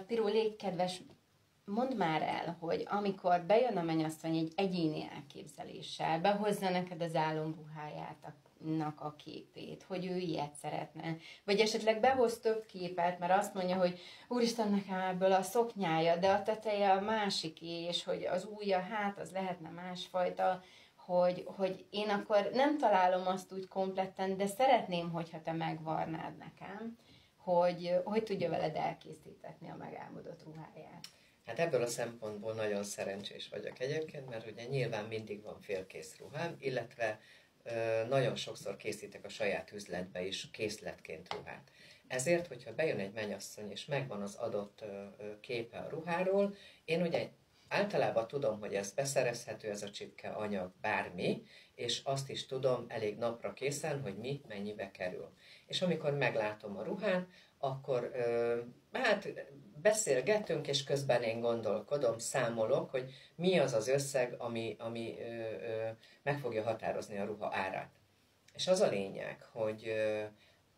Piró, légy kedves, mondd már el, hogy amikor bejön a mennyasszony egy egyéni elképzeléssel, behozza neked az álomruhájának a képét, hogy ő ilyet szeretne, vagy esetleg behoz több képet, mert azt mondja, hogy úristen, nekem ebből a szoknyája, de a teteje a másiké, és hogy az ujja, hát az lehetne másfajta, hogy én akkor nem találom azt úgy kompletten, de szeretném, hogyha te megvarnád nekem, hogy tudja veled elkészítetni a megálmodott ruháját. Hát ebből a szempontból nagyon szerencsés vagyok egyébként, mert ugye nyilván mindig van félkész ruhám, illetve nagyon sokszor készítek a saját üzletbe is készletként ruhát. Ezért, hogyha bejön egy mennyasszony és megvan az adott képe a ruháról, én ugye általában tudom, hogy ez beszerezhető, ez a csipke anyag bármi, és azt is tudom elég napra készen, hogy mi mennyibe kerül. És amikor meglátom a ruhán, akkor hát beszélgetünk, és közben én gondolkodom, számolok, hogy mi az az összeg, ami meg fogja határozni a ruha árát. És az a lényeg, hogy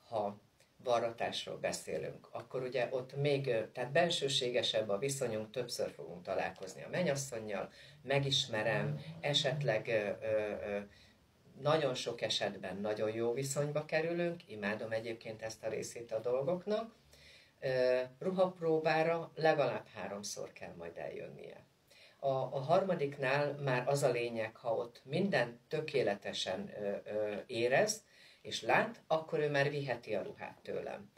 ha varratásról beszélünk, akkor ugye ott még, tehát bensőségesebb a viszonyunk, többször fogunk találkozni a mennyasszonnyal, megismerem, esetleg nagyon sok esetben nagyon jó viszonyba kerülünk, imádom egyébként ezt a részét a dolgoknak, ruhapróbára legalább 3-szor kell majd eljönnie. A harmadiknál már az a lényeg, ha ott minden tökéletesen érez és lát, akkor ő már viheti a ruhát tőlem.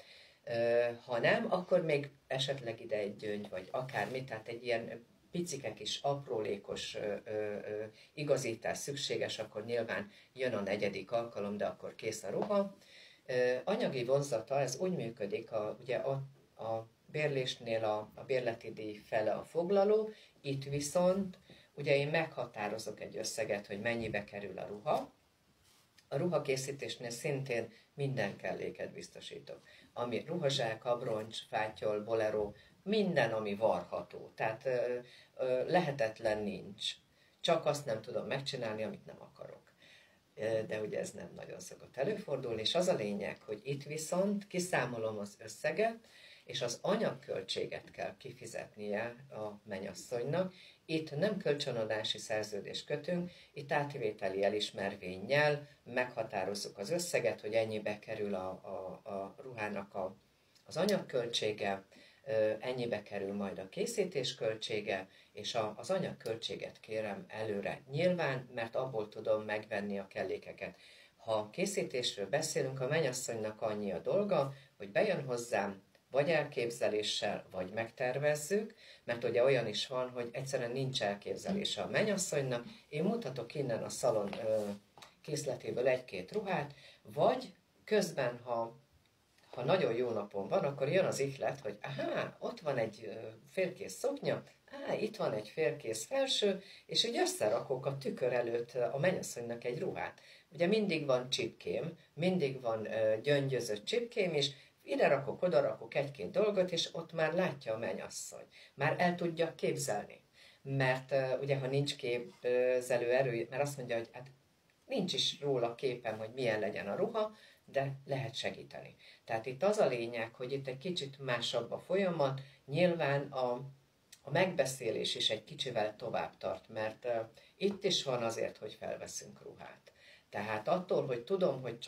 Ha nem, akkor még esetleg ide egy gyöngy, vagy akármi, tehát egy ilyen picike kis aprólékos igazítás szükséges, akkor nyilván jön a 4. alkalom, de akkor kész a ruha. Anyagi vonzata, ez úgy működik, ugye a bérlésnél a bérleti díj fele a foglaló, itt viszont ugye én meghatározok egy összeget, hogy mennyibe kerül a ruha. A ruhakészítésnél szintén minden kelléket biztosítok. Ami ruhazsák, abroncs, fátyol, bolero, minden, ami varható. Tehát lehetetlen nincs. Csak azt nem tudom megcsinálni, amit nem akarok. De ugye ez nem nagyon szokott előfordulni, és az a lényeg, hogy itt viszont kiszámolom az összeget, és az anyagköltséget kell kifizetnie a mennyasszonynak. Itt nem kölcsönadási szerződést kötünk, itt átvételi elismervénnyel meghatározzuk az összeget, hogy ennyibe kerül a ruhának az anyagköltsége, ennyibe kerül majd a készítés költsége, és az anyagköltséget kérem előre. Nyilván, mert abból tudom megvenni a kellékeket. Ha készítésről beszélünk, a mennyasszonynak annyi a dolga, hogy bejön hozzám, vagy elképzeléssel, vagy megtervezzük, mert ugye olyan is van, hogy egyszerűen nincs elképzelése a mennyasszonynak, én mutatok innen a szalon készletéből 1-2 ruhát, vagy közben, ha nagyon jó napon van, akkor jön az ihlet, hogy ott van egy félkész szoknya, itt van egy félkész felső, és úgy összerakok a tükör előtt a mennyasszonynak egy ruhát. Ugye mindig van csipkém, mindig van gyöngyözött csipkém, és ide rakok, oda rakok 1-2 dolgot, és ott már látja a mennyasszony. Már el tudja képzelni. Mert ugye, ha nincs képzelő erő, mert azt mondja, hogy hát nincs is róla képem, hogy milyen legyen a ruha, de lehet segíteni. Tehát itt az a lényeg, hogy itt egy kicsit másabb a folyamat, nyilván a megbeszélés is egy kicsivel tovább tart, mert itt is van azért, hogy felveszünk ruhát. Tehát attól, hogy tudom, hogy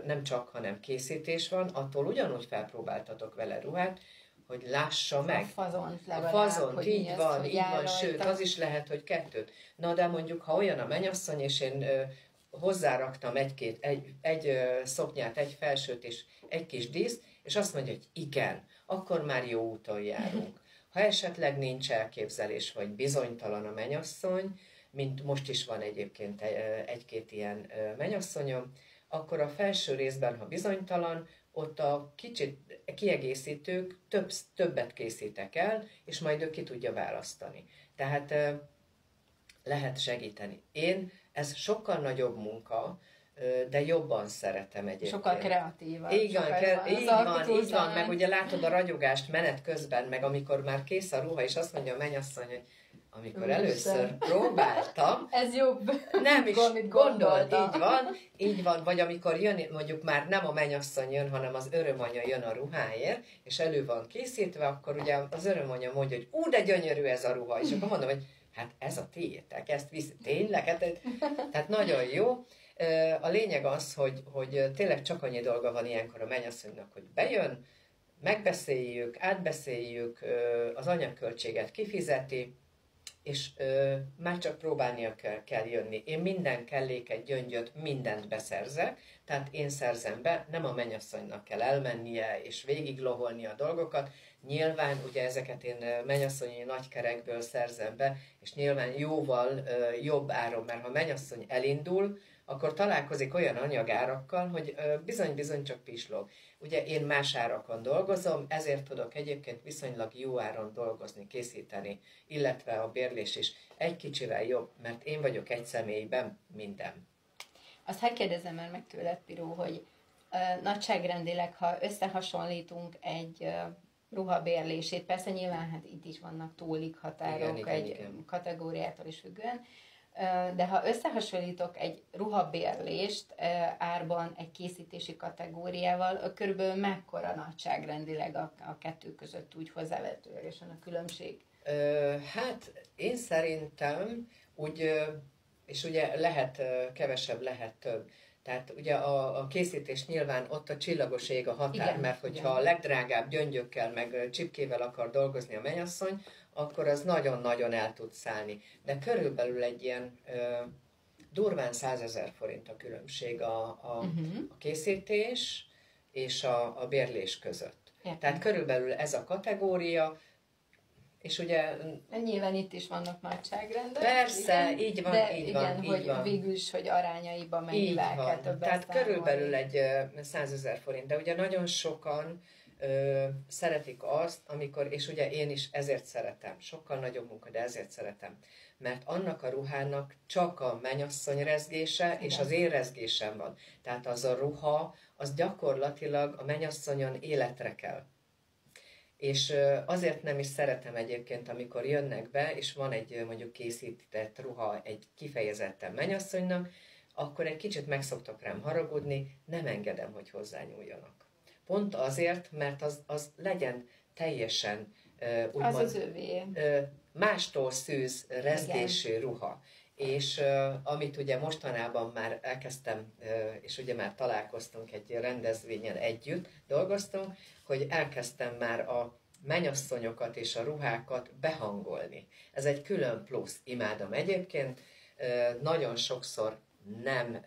nem csak, hanem készítés van, attól ugyanúgy felpróbáltatok vele ruhát, hogy lássa meg. A fazont legalább. A fazont, így van, sőt, az is lehet, hogy 2. Na, de mondjuk, ha olyan a mennyasszony, és én hozzáraktam egy szoknyát, egy felsőt és egy kis díszt, és azt mondja, hogy igen, akkor már jó úton járunk. Ha esetleg nincs elképzelés, vagy bizonytalan a mennyasszony, mint most is van egyébként 1-2 ilyen mennyasszonyom, akkor a felső részben, ha bizonytalan, ott a kicsit kiegészítők többet készítek el, és majd ő ki tudja választani. Tehát lehet segíteni. Ez sokkal nagyobb munka, de jobban szeretem egyébként. Sokkal kreatívabb. Így van, meg ugye látod a ragyogást menet közben, meg amikor már kész a ruha, és azt mondja a mennyasszony, hogy amikor először próbáltam, ez jobb, nem is amit gondolt, így van, vagy amikor jön, mondjuk már nem a mennyasszony jön, hanem az örömanya jön a ruháért, és elő van készítve, akkor ugye az örömanya mondja, hogy de gyönyörű ez a ruha, és akkor mondom, hogy hát ez a tiétek, ezt viszi, tényleg? Tehát nagyon jó. A lényeg az, hogy tényleg csak annyi dolga van ilyenkor a mennyasszonynak, hogy bejön, megbeszéljük, átbeszéljük, az anyagköltséget kifizeti, és már csak próbálnia kell jönni. Én minden kelléket, gyöngyöt, mindent beszerzek, tehát én szerzem be, nem a mennyasszonynak kell elmennie és végigloholni a dolgokat. Nyilván ugye ezeket én mennyasszonyi nagykerekből szerzem be, és nyilván jóval jobb áron, mert ha mennyasszony elindul, akkor találkozik olyan anyagárakkal, hogy bizony-bizony csak pislog. Ugye én más árakon dolgozom, ezért tudok egyébként viszonylag jó áron dolgozni, készíteni, illetve a bérlés is egy kicsivel jobb, mert én vagyok egy személyben minden. Azt hadd kérdezem el meg tőled, Piró, hogy nagyságrendileg, ha összehasonlítunk egy ruhabérlését, persze nyilván hát itt is vannak tólik határok, igen. Kategóriától is függően, de ha összehasonlítok egy ruhabérlést árban egy készítési kategóriával, körülbelül mekkora nagyságrendileg a kettő között úgy hozzávetőlegesen a különbség? Hát én szerintem úgy, és ugye lehet kevesebb, lehet több. Tehát ugye a készítés nyilván ott a csillagos ég a határ, igen, mert hogyha a legdrágább gyöngyökkel meg csipkével akar dolgozni a mennyasszony, akkor az nagyon-nagyon el tud szállni. De körülbelül egy ilyen durván 100 000 forint a különbség a készítés és a bérlés között. Értem. Tehát körülbelül ez a kategória, és ugye... Nyilván itt is vannak nagyságrendek. Persze, igen, így van, de így igen, van. Hogy végül is, hogy arányaiban mennyivel kell többet Tehát körülbelül egy 100 000 forint, de ugye nagyon sokan szeretik azt, amikor, és ugye én is ezért szeretem, sokkal nagyobb munka, de ezért szeretem, mert annak a ruhának csak a mennyasszony rezgése, igen, és az én rezgésem van. Tehát az a ruha, az gyakorlatilag a mennyasszonyon életre kell. És azért nem is szeretem egyébként, amikor jönnek be, és van egy mondjuk készített ruha egy kifejezetten mennyasszonynak, akkor egy kicsit meg szoktak rám haragudni, nem engedem, hogy hozzányúljanak. Pont azért, mert az legyen teljesen úgymond, az övé. Mástól szűz rezgésű ruha. És amit ugye mostanában már elkezdtem, és ugye már találkoztunk egy rendezvényen együtt, dolgoztunk, hogy elkezdtem már a mennyasszonyokat és a ruhákat behangolni. Ez egy külön plusz. Imádom egyébként, nagyon sokszor nem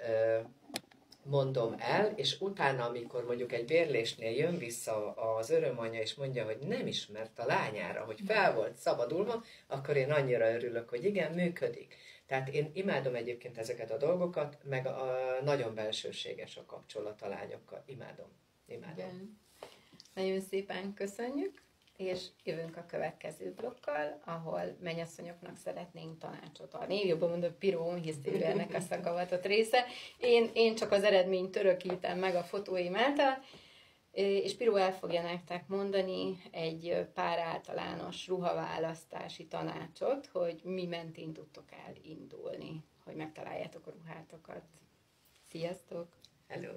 mondom el, és utána, amikor mondjuk egy bérlésnél jön vissza az örömanya, és mondja, hogy nem ismert a lányára, hogy fel volt szabadulva, akkor én annyira örülök, hogy igen, működik. Tehát én imádom egyébként ezeket a dolgokat, meg nagyon belsőséges a kapcsolat a lányokkal. Imádom. Igen. Nagyon szépen köszönjük, és jövünk a következő blokkal, ahol mennyasszonyoknak szeretnénk tanácsot adni. Jobban mondom, Piró, hisz ő ennek a szakavatott része. Én csak az eredményt örökítem meg a fotóim által, és Piró el fogja nektek mondani egy pár általános ruhaválasztási tanácsot, hogy mi mentén tudtok elindulni, hogy megtaláljátok a ruhátokat. Sziasztok! Hello!